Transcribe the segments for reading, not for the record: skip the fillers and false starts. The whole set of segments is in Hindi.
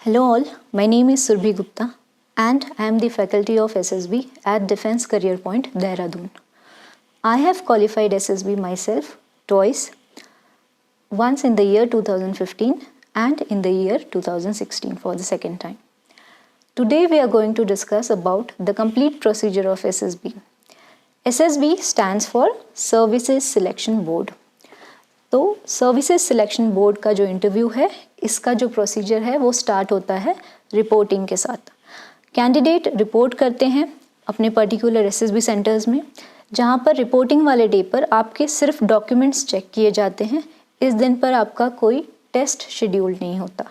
Hello all, my name is Surbhi Gupta and I am the faculty of SSB at Defence Career Point, Dehradun. I have qualified SSB myself twice, once in the year 2015 and in the year 2016 for the second time. Today we are going to discuss about the complete procedure of SSB. SSB stands for Services Selection Board. तो सर्विसेज सिलेक्शन बोर्ड का जो इंटरव्यू है, इसका जो प्रोसीजर है वो स्टार्ट होता है रिपोर्टिंग के साथ। कैंडिडेट रिपोर्ट करते हैं अपने पर्टिकुलर एसएसबी सेंटर्स में, जहां पर रिपोर्टिंग वाले डे पर आपके सिर्फ डॉक्यूमेंट्स चेक किए जाते हैं। इस दिन पर आपका कोई टेस्ट शेड्यूल नहीं होता।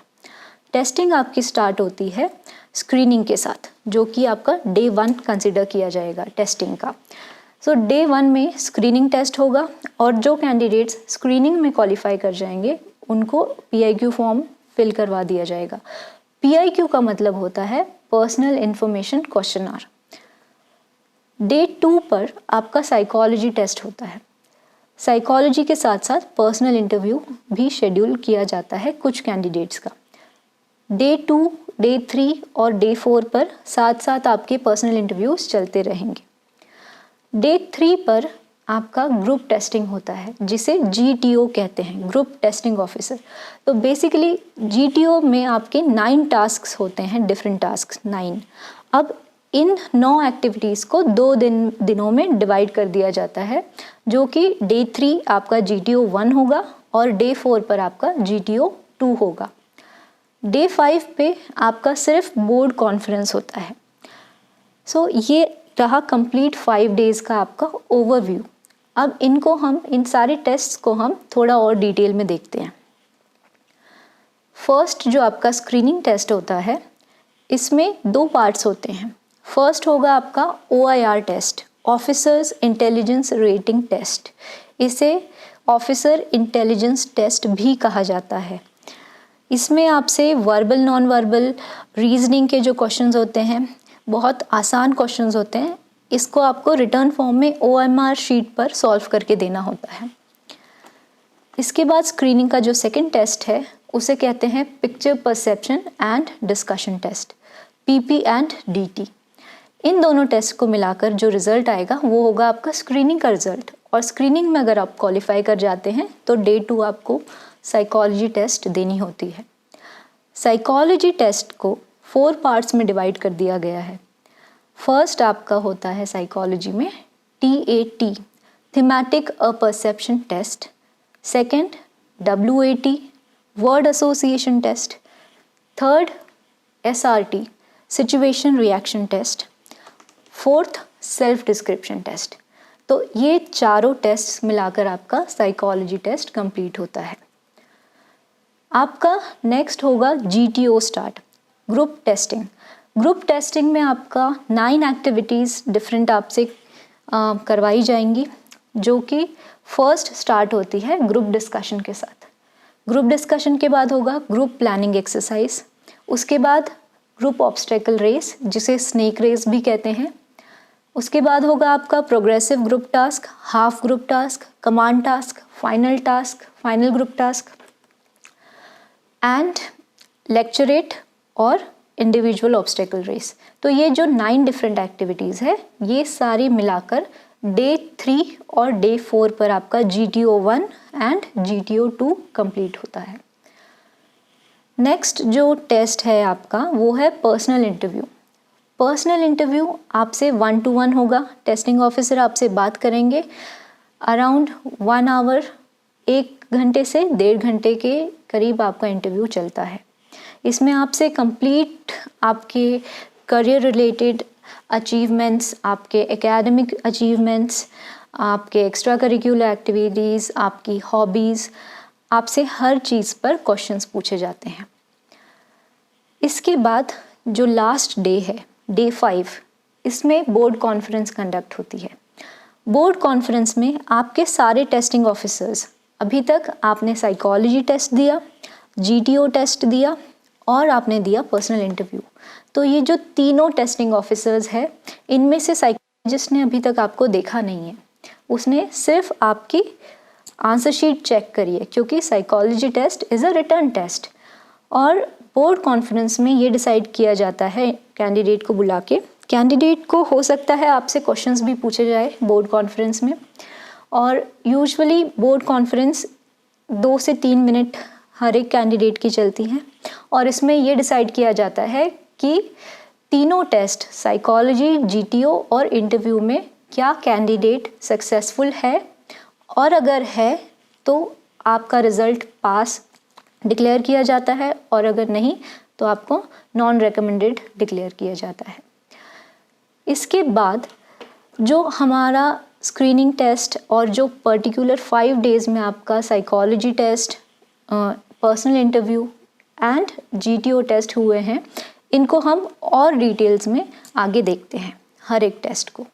टेस्टिंग आपकी स्टार्ट होती है स्क्रीनिंग के साथ, जो कि आपका डे 1 कंसिडर किया जाएगा टेस्टिंग का। सो डे 1 में स्क्रीनिंग टेस्ट होगा और जो कैंडिडेट्स स्क्रीनिंग में क्वालिफाई कर जाएंगे उनको PIQ फॉर्म फिल करवा दिया जाएगा। PIQ का मतलब होता है पर्सनल इंफॉर्मेशन क्वेश्चनर। डे 2 पर आपका साइकोलॉजी टेस्ट होता है। साइकोलॉजी के साथ साथ पर्सनल इंटरव्यू भी शेड्यूल किया जाता है कुछ कैंडिडेट्स का। डे 2, डे 3 और डे 4 पर साथ साथ आपके पर्सनल इंटरव्यूज चलते रहेंगे। डे 3 पर आपका ग्रुप टेस्टिंग होता है, जिसे GTO कहते हैं, ग्रुप टेस्टिंग ऑफिसर। तो बेसिकली GTO में आपके 9 टास्क्स होते हैं, डिफरेंट टास्क 9। अब इन 9 एक्टिविटीज़ को 2 दिनों में डिवाइड कर दिया जाता है, जो कि डे 3 आपका GTO 1 होगा और डे 4 पर आपका GTO 2 होगा। डे 5 पे आपका सिर्फ बोर्ड कॉन्फ्रेंस होता है। सो ये रहा कंप्लीट 5 डेज़ का आपका ओवरव्यू। अब इन सारे टेस्ट्स को हम थोड़ा और डिटेल में देखते हैं। फर्स्ट जो आपका स्क्रीनिंग टेस्ट होता है, इसमें 2 पार्ट्स होते हैं। फर्स्ट होगा आपका OIR टेस्ट, ऑफिसर्स इंटेलिजेंस रेटिंग टेस्ट। इसे ऑफिसर इंटेलिजेंस टेस्ट भी कहा जाता है। इसमें आपसे वर्बल, नॉन वर्बल, रीजनिंग के जो क्वेश्चंस होते हैं, बहुत आसान क्वेश्चंस होते हैं। इसको आपको रिटर्न फॉर्म में OMR शीट पर सॉल्व करके देना होता है। इसके बाद स्क्रीनिंग का जो सेकंड टेस्ट है, उसे कहते हैं picture perception and discussion test, PP एंड DT। इन दोनों टेस्ट को मिलाकर जो रिजल्ट आएगा वो होगा आपका स्क्रीनिंग का रिजल्ट। और स्क्रीनिंग में अगर आप क्वालिफाई कर जाते हैं तो डे 2 आपको साइकोलॉजी टेस्ट देनी होती है। साइकोलॉजी टेस्ट को 4 पार्ट्स में डिवाइड कर दिया गया है। फर्स्ट आपका होता है साइकोलॉजी में TAT, thematic perception test. Second WAT, word association test. Third SRT, situation reaction test. Fourth self description test. तो ये चारों टेस्ट मिलाकर आपका साइकोलॉजी टेस्ट कंप्लीट होता है। आपका नेक्स्ट होगा GTO start, group testing. Group testing में आपका 9 एक्टिविटीज़ डिफरेंट आपसे करवाई जाएंगी, जो कि फर्स्ट स्टार्ट होती है ग्रुप डिस्कशन के साथ। ग्रुप डिस्कशन के बाद होगा ग्रुप प्लानिंग एक्सरसाइज। उसके बाद ग्रुप ऑब्स्टेकल रेस, जिसे स्नेक रेस भी कहते हैं। उसके बाद होगा आपका progressive group task, half group task, command task, final group task and lecturette और इंडिविजुअल ऑब्स्टेकल रेस। तो ये जो 9 डिफरेंट एक्टिविटीज़ है, ये सारी मिलाकर डे 3 और डे 4 पर आपका GTO 1 एंड GTO 2 कंप्लीट होता है। नेक्स्ट जो टेस्ट है आपका, वो है पर्सनल इंटरव्यू। पर्सनल इंटरव्यू आपसे 1 to 1 होगा। टेस्टिंग ऑफिसर आपसे बात करेंगे अराउंड 1 आवर, 1 घंटे से 1.5 घंटे के करीब आपका इंटरव्यू चलता है। इसमें आपसे कंप्लीट आपके करियर रिलेटेड अचीवमेंट्स, आपके एकेडमिक अचीवमेंट्स, आपके एक्स्ट्रा करिकुलर एक्टिविटीज़, आपकी हॉबीज़, आपसे हर चीज़ पर क्वेश्चंस पूछे जाते हैं। इसके बाद जो लास्ट डे है, डे 5, इसमें बोर्ड कॉन्फ्रेंस कंडक्ट होती है। बोर्ड कॉन्फ्रेंस में आपके सारे टेस्टिंग ऑफिसर्स, अभी तक आपने साइकोलॉजी टेस्ट दिया, GTO टेस्ट दिया और आपने दिया पर्सनल इंटरव्यू। तो ये जो तीनों टेस्टिंग ऑफिसर्स है, इनमें से साइकोलॉजिस्ट ने अभी तक आपको देखा नहीं है। उसने सिर्फ आपकी आंसर शीट चेक करी है, क्योंकि psychology test is a return test और बोर्ड कॉन्फ्रेंस में ये डिसाइड किया जाता है कैंडिडेट को बुला के। कैंडिडेट को हो सकता है आपसे क्वेश्चंस भी पूछे जाए बोर्ड कॉन्फ्रेंस में, और यूजुअली बोर्ड कॉन्फ्रेंस 2 से 3 मिनट हर एक कैंडिडेट की चलती हैं, और इसमें ये डिसाइड किया जाता है कि तीनों टेस्ट साइकोलॉजी, जीटीओ और इंटरव्यू में क्या कैंडिडेट सक्सेसफुल है, और अगर है तो आपका रिज़ल्ट पास डिक्लेयर किया जाता है, और अगर नहीं तो आपको नॉन रिकमेंडेड डिक्लेयर किया जाता है। इसके बाद जो हमारा स्क्रीनिंग टेस्ट और जो पर्टिकुलर 5 डेज़ में आपका psychology test, personal interview and GTO test हुए हैं, इनको हम और डिटेल्स में आगे देखते हैं हर एक टेस्ट को।